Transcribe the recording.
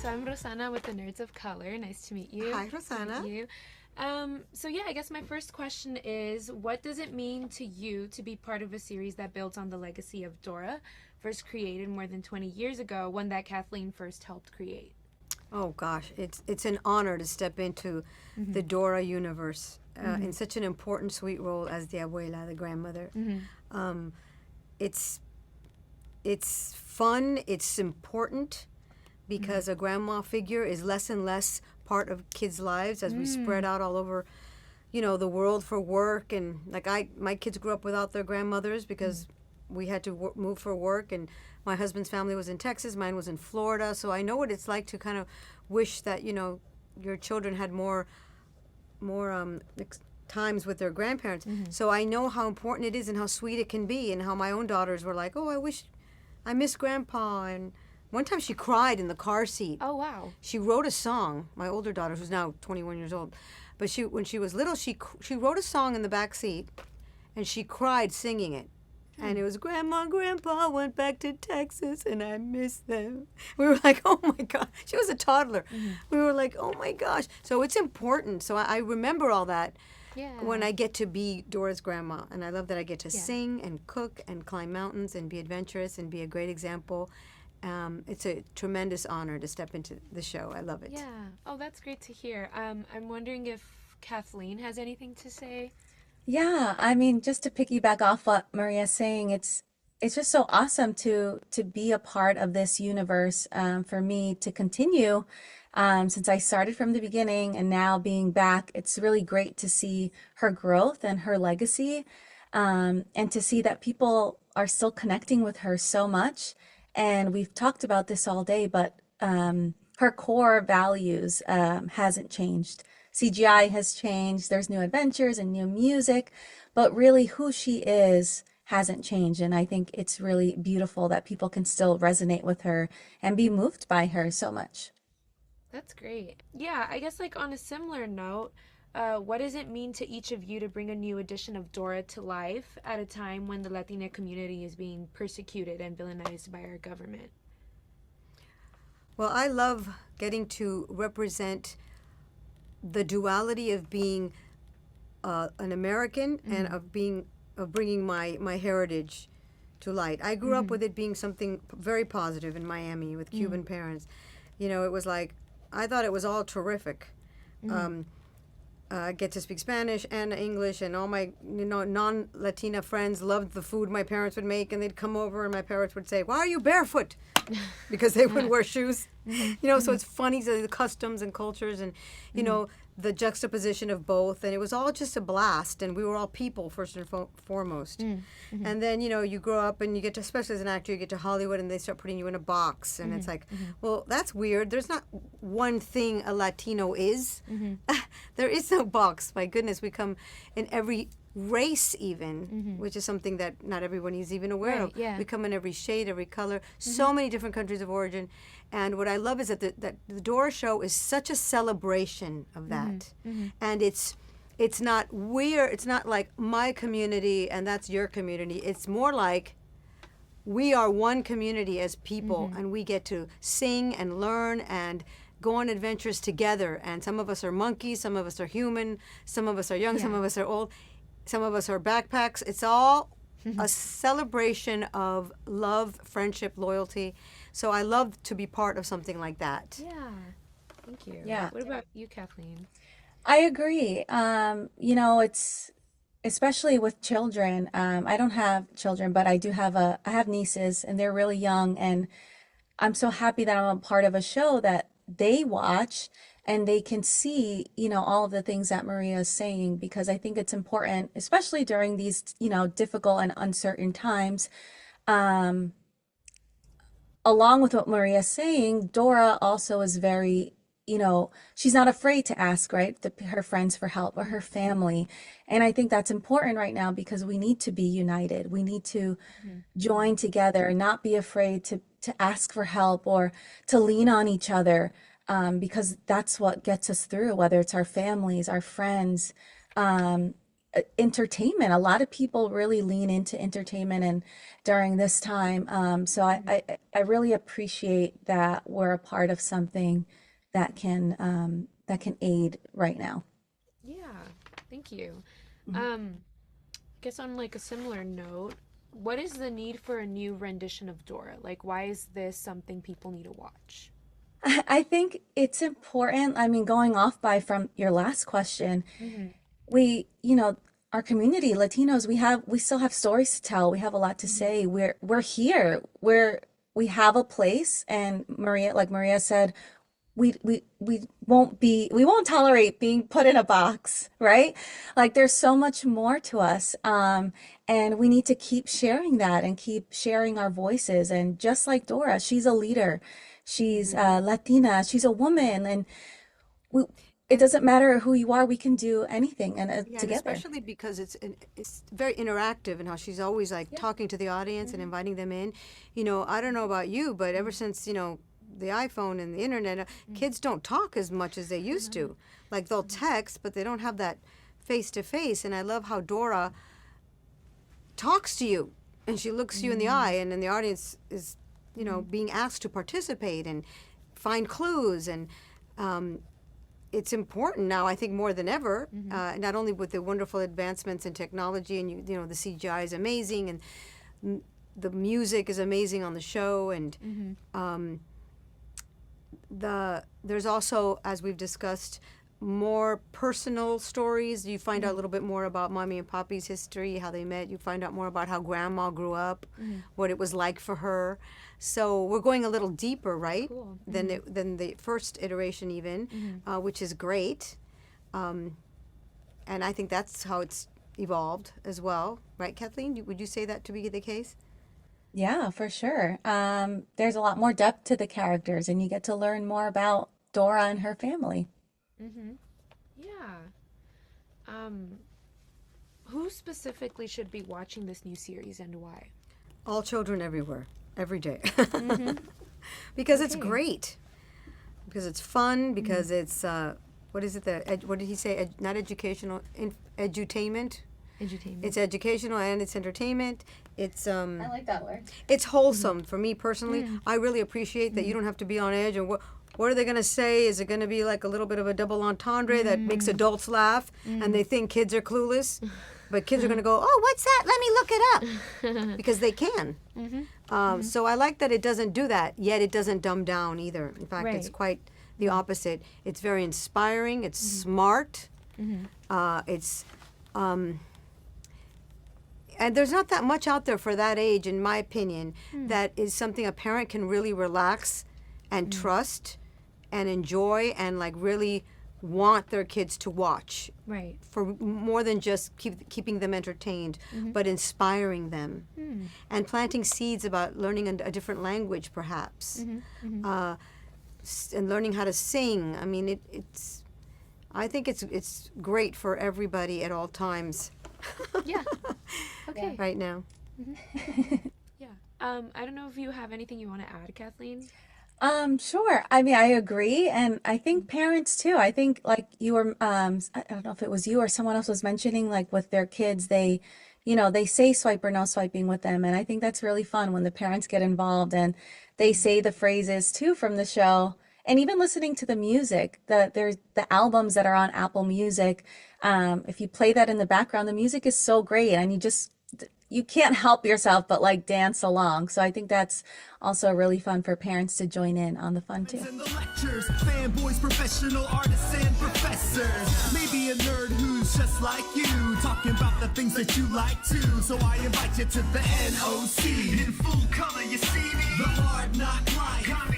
So I'm Rosana with the Nerds of Color. Nice to meet you. Hi, Nice to Rosana. meet you. So yeah, I guess my first question is, what does it mean to you to be part of a series that builds on the legacy of Dora, first created more than 20 years ago, one that Kathleen first helped create? Oh gosh, it's an honor to step into the Dora universe in such an important, sweet role as the Abuela, the grandmother. Um, it's it's fun. It's important because a grandma figure is less and less part of kids' lives as we spread out all over, the world for work. And like my kids grew up without their grandmothers because we had to move for work, and my husband's family was in Texas, mine was in Florida. So I know what it's like to kind of wish that your children had more times with their grandparents. So I know how important it is and how sweet it can be, and how my own daughters were like, "Oh, I miss Grandpa." And one time she cried in the car seat. Oh, wow. She wrote a song. My older daughter, who's now 21 years old, but when she was little, she wrote a song in the back seat, and she cried singing it. And it was, "Grandma, Grandpa went back to Texas, and I miss them." We were like, "Oh my God." She was a toddler. We were like, "Oh my gosh." So it's important. So I remember all that Yeah. when I get to be Dora's grandma. And I love that I get to Yeah. sing and cook and climb mountains and be adventurous and be a great example. It's a tremendous honor to step into the show. I love it. Yeah. Oh, that's great to hear. I'm wondering if Kathleen has anything to say. Yeah, I mean, just to piggyback off what Maria's saying, it's just so awesome to be a part of this universe. For me to continue, since I started from the beginning and now being back, it's really great to see her growth and her legacy, and to see that people are still connecting with her so much. And we've talked about this all day, but her core values hasn't changed. CGI has changed, there's new adventures and new music, but really who she is hasn't changed. And I think it's really beautiful that people can still resonate with her and be moved by her so much. That's great. Yeah, I guess like on a similar note, what does it mean to each of you to bring a new edition of Dora to life at a time when the Latina community is being persecuted and villainized by our government? Well, I love getting to represent the duality of being an American and of bringing my heritage to light. I grew up with it being something very positive in Miami with Cuban parents. It was like I thought it was all terrific. Get to speak Spanish and English, and all my non-Latina friends loved the food my parents would make, and they'd come over, and my parents would say, "Why are you barefoot?" Because they wouldn't wear shoes. So it's funny, so the customs and cultures, and the juxtaposition of both, and it was all just a blast, and we were all people first and foremost. And then you grow up and you get to, especially as an actor, you get to Hollywood and they start putting you in a box, and it's like, well, that's weird. There's not one thing a Latino is. There is no box. My goodness, we come in every race even, which is something that not everyone is even aware of. Yeah. We come in every shade, every color, so many different countries of origin. And what I love is that the Dora show is such a celebration of that. And it's not weird. It's not like my community and that's your community. It's more like we are one community as people, and we get to sing and learn and go on adventures together. And some of us are monkeys, some of us are human, some of us are young, some of us are old, some of us are backpacks. It's all a celebration of love, friendship, loyalty. So I love to be part of something like that. Yeah. Thank you. Yeah. What about you, Kathleen? I agree. It's especially with children. I don't have children, but I have nieces and they're really young, and I'm so happy that I'm a part of a show that they watch and they can see, all of the things that Maria is saying, because I think it's important, especially during these, difficult and uncertain times. Um, Along with what Maria's saying, Dora also is very, she's not afraid to ask, right, her friends for help or her family. And I think that's important right now because we need to be united. We need to join together and not be afraid to ask for help or to lean on each other, because that's what gets us through, whether it's our families, our friends. entertainment. A lot of people really lean into entertainment and during this time. So I really appreciate that we're a part of something that can aid right now. Yeah, thank you. I guess on like a similar note, what is the need for a new rendition of Dora? Like, why is this something people need to watch? I think it's important. I mean, going off by from your last question, we, our community, Latinos, we still have stories to tell. We have a lot to say. We're here. We have a place, and Maria, like Maria said, we won't tolerate being put in a box, right? Like there's so much more to us. And we need to keep sharing that and keep sharing our voices. And just like Dora, she's a leader. She's Latina, she's a woman, and we, it doesn't matter who you are, we can do anything and Yeah, and together. especially because it's very interactive and how she's always like talking to the audience and inviting them in. I don't know about you, but ever since, the iPhone and the internet, kids don't talk as much as they used to. Like they'll text, but they don't have that face to face. And I love how Dora talks to you and she looks you in the eye, and then the audience is, being asked to participate and find clues. And it's important now, I think, more than ever, not only with the wonderful advancements in technology, and the CGI is amazing, and the music is amazing on the show, and there's also, as we've discussed, more personal stories. You find out a little bit more about Mommy and Poppy's history, how they met. You find out more about how Grandma grew up, what it was like for her. So we're going a little deeper, right, Cool. than the first iteration even, which is great. And I think that's how it's evolved as well. Right, Kathleen? Would you say that to be the case? Yeah, for sure. There's a lot more depth to the characters, and you get to learn more about Dora and her family. Yeah. Who specifically should be watching this new series and why? All children everywhere, every day. Because it's great. Because it's fun, because it's, what is it, what did he say? Not educational, edutainment? Edutainment. It's educational and it's entertainment. It's I like that word. it's wholesome for me personally. I really appreciate that you don't have to be on edge. And what are they going to say? Is it going to be like a little bit of a double entendre that makes adults laugh and they think kids are clueless? But kids are going to go, oh, what's that? Let me look it up. Because they can. So I like that it doesn't do that, yet it doesn't dumb down either. In fact, it's Right. quite the opposite. It's very inspiring. It's smart. It's... and there's not that much out there for that age, in my opinion, that is something a parent can really relax and trust and enjoy and like really want their kids to watch Right. for more than just keeping them entertained, but inspiring them and planting seeds about learning a different language, perhaps, and learning how to sing. I mean, I think it's great for everybody at all times. Yeah. Okay. Right now. Yeah. I don't know if you have anything you want to add, Kathleen. Sure. I mean, I agree, and I think parents too. I think like you were, I don't know if it was you or someone else was mentioning, like with their kids, they say swipe or no swiping with them, and I think that's really fun when the parents get involved and they say the phrases too from the show, and even listening to the music. There's the albums that are on Apple Music. If you play that in the background, the music is so great, and you can't help yourself but like dance along. So I think that's also really fun for parents to join in on the fun too. In the lectures, fanboys, professional artists, and professors. Maybe a nerd who's just like you, talking about the things that you like too. So I invite you to the NOC. In full color, you see me. The Hard Knock Life.